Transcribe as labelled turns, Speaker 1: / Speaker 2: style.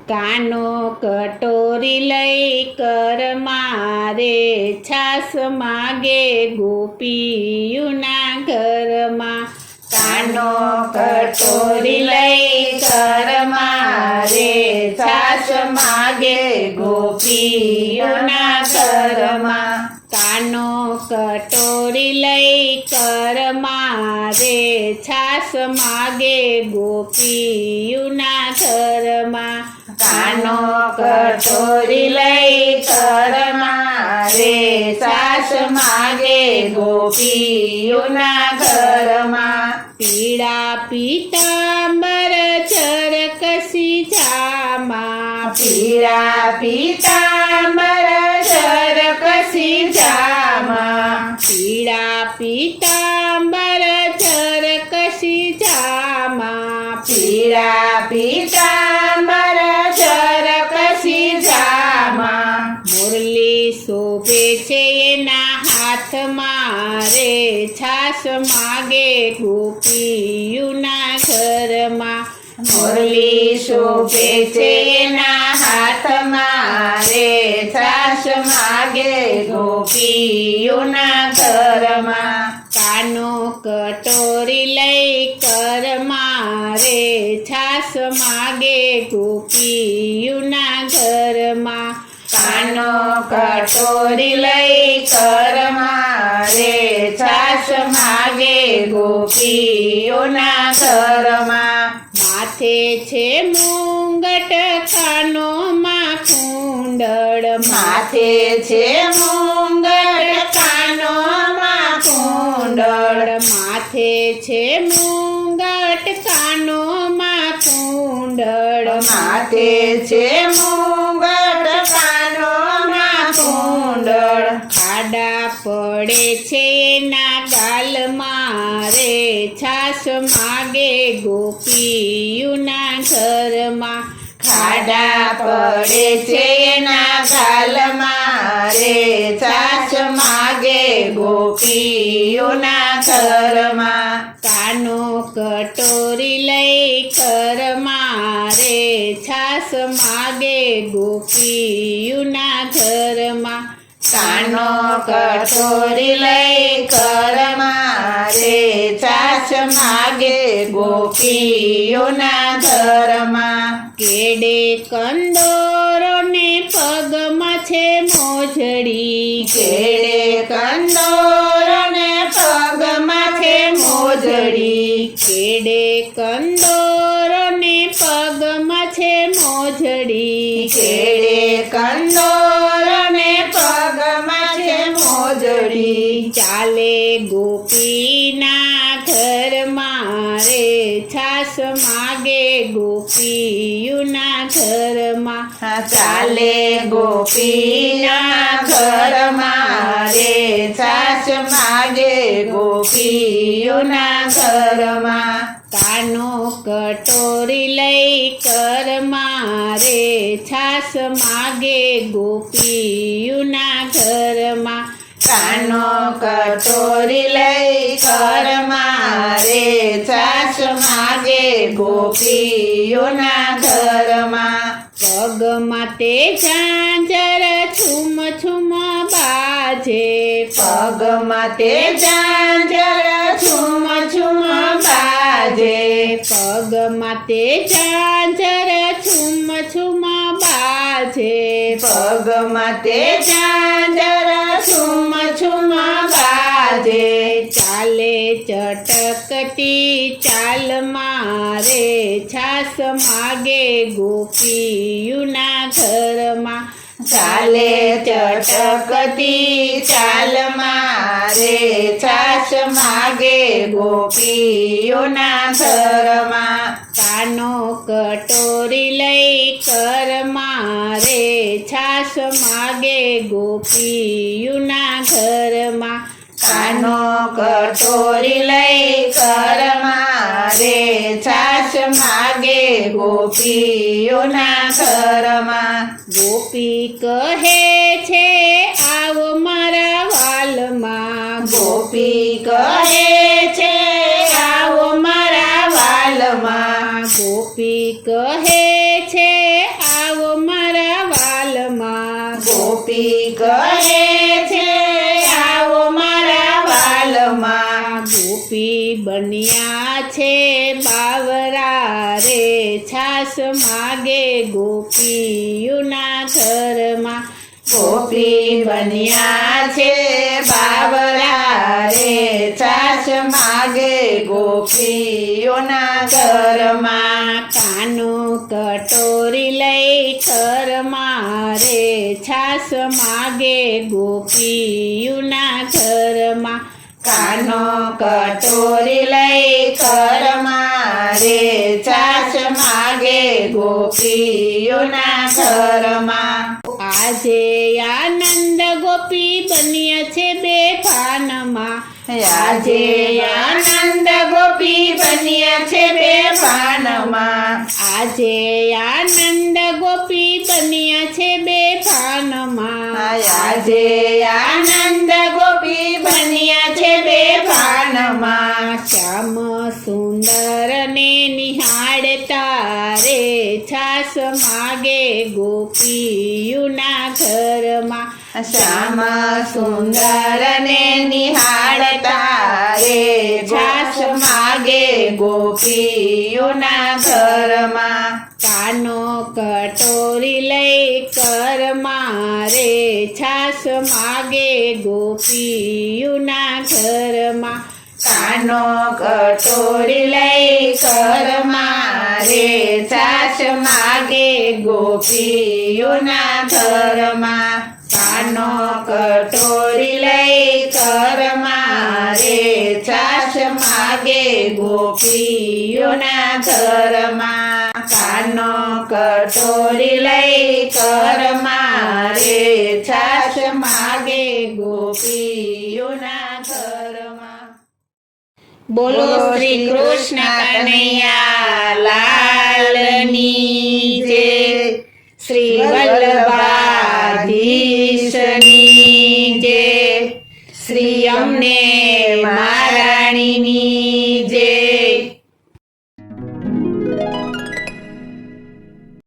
Speaker 1: કાનો કટોરી લઈ કર મારે છાસ માગે ગોપીયુના ઘરમાં કાનો કટોરી લઈ કર મારે છાસ માગે ગોપીયુના ઘરમાં કાનો કટોરી લઈ કર મારે છાસ માગે ગોપીયુના ઘરમાં કાનો કટોરી લઈ કર મારે છાસ માગે ગોપીયુના ઘરમાં પીળા પીતાંબર ચરકસી જામા પીળા પીતાંબર ચરકસી જામા પીળા પીતાંબર ચરકસી જામા પીળા પીતાંબર ચરકસી જામા મુરલી શોભે છે એના હાથમાં રે છાસ માગે ગોપીયુના ઘરમાં મુરલી શોભે છે એના હાથમાં રે છાસ માગે ગોપીયુના ઘરમાં કાનો કટોરી લઈ કર મારે છાસ માગે ગોપીયુના ઘરમાં કાનો કટોરી લઈ કર મારે છાસ માગે ગોપીયુના ઘરમાં માથે છે મુંગટ કાનોમાં કુંડળ માથે છે મુંગટ કાનોમાં કુંડળ માથે છે મુંગટ કાનોમાં કુંડળ માથે છે મુંગટ કાનોમાં કુંડળ ખાડા પડે છે એના ગાલમાં રે છાસ માગે ગોપીયુના ઘરમાં ખાડા પડે છે એના ગાલમાં રે છાસ માગે ગોપીયુના ઘરમાં કાનો કટોરી લઈ કર મારે છાસ માગે ગોપીયુના ઘરમાં કાનો કટોરી લઈ કર મારે છાસ માગે ગોપીયુના ઘરમાં કેડે કંદોરોને પગમાં છે મોજડી કેડે કંદોરોને પગમાં છે મોજડી કેડે કંદોરોને પગમાં છે મોજડી કેડે કંદોરોને પગમાં છે મોજડી ચાલે ગોપીના ઘરમાં રે છાસ માગે ગોપીયુના ઘરમાં ચાલે ગોપીના ઘરમાં રે છાસ માગે ગોપીયુના ઘરમાં કાનો કટોરી લઈ કર મારે છાસ માગે ગોપીયુના ઘરમાં કાનો કટોરી લઈ કર મારે છાસ માગે ગોપીયુના ઘરમાં પગમાં તે ઝાંઝર છુમ છુમ બાજે પગમાં તે ઝાંઝર છુમ છુમ બાજે પગમાં તે ઝાંઝર છુમ છુમ બાજે પગમાં તે ઝાંઝર છુમ છુમ બાજે ચાલે ચટકતી ચાલ મારે છાસ માગે ગોપીયુના ઘરમાં ચાલે ચટકતી ચાલ મારે છાસ માગે ગોપીયુના ઘરમાં કાનો કટોરી લઈ કર મારે છાસ માગે ગોપીયુના ઘરમાં કાનો કટોરી લઈ કર મારે છાસ માગે ગોપીયુના ઘરમાં ગોપી કહે છે આવો મારા વાલમાં ગોપી કહે છે ગોપી કહે છે છે બાવરા રે છાશ માગે ગોપીઓના ઘરમાં
Speaker 2: કાનો કટોરી લઈ ઘરમાં રે છાશ માગે ગોપીઓના ઘરમાં
Speaker 1: કાનો કટોરી લઈ ઘરમાં રે છાશ માગે ગોપીઓના ઘરમાં
Speaker 2: આજે આનંદ ગોપી બન્યા છે બેભાનમાં
Speaker 1: આજે આનંદ ગોપી બન્યા છે બેભાનમાં
Speaker 2: આજે આનંદ ગોપી બન્યા છે બેભાનમાં
Speaker 1: આજે આનંદ ગોપી બન્યા છે બેભાનમાં
Speaker 2: શ્યામ સુંદર ને નિહાળતા રે છાસ માગે ગોપીઓના ઘરમાં
Speaker 1: શ્યામ સુંદર ને નિહાળતા રે છાશ માગે ગોપીઓના ઘરમાં
Speaker 2: કાનો કટોરી લઈ ઘરમાં રે છાસ માગે ગોપીઓના ઘરમાં
Speaker 1: કાનો કટોરી લઈ ઘરમાં રે છાશ માગે ગોપીઓના ઘરમાં કાનો કટોરી લઈ ઘરમાં રે છાશ માગે ગોપીઓના ઘરમાં કાનો કટોરી લઈ ઘરમાં રે છાશ માગે ગોપીઓના ઘરમાં
Speaker 2: બોલો શ્રી કૃષ્ણ કનૈયા લાલની જય શ્રી વલ્લભાધીશની જય શ્રી અમને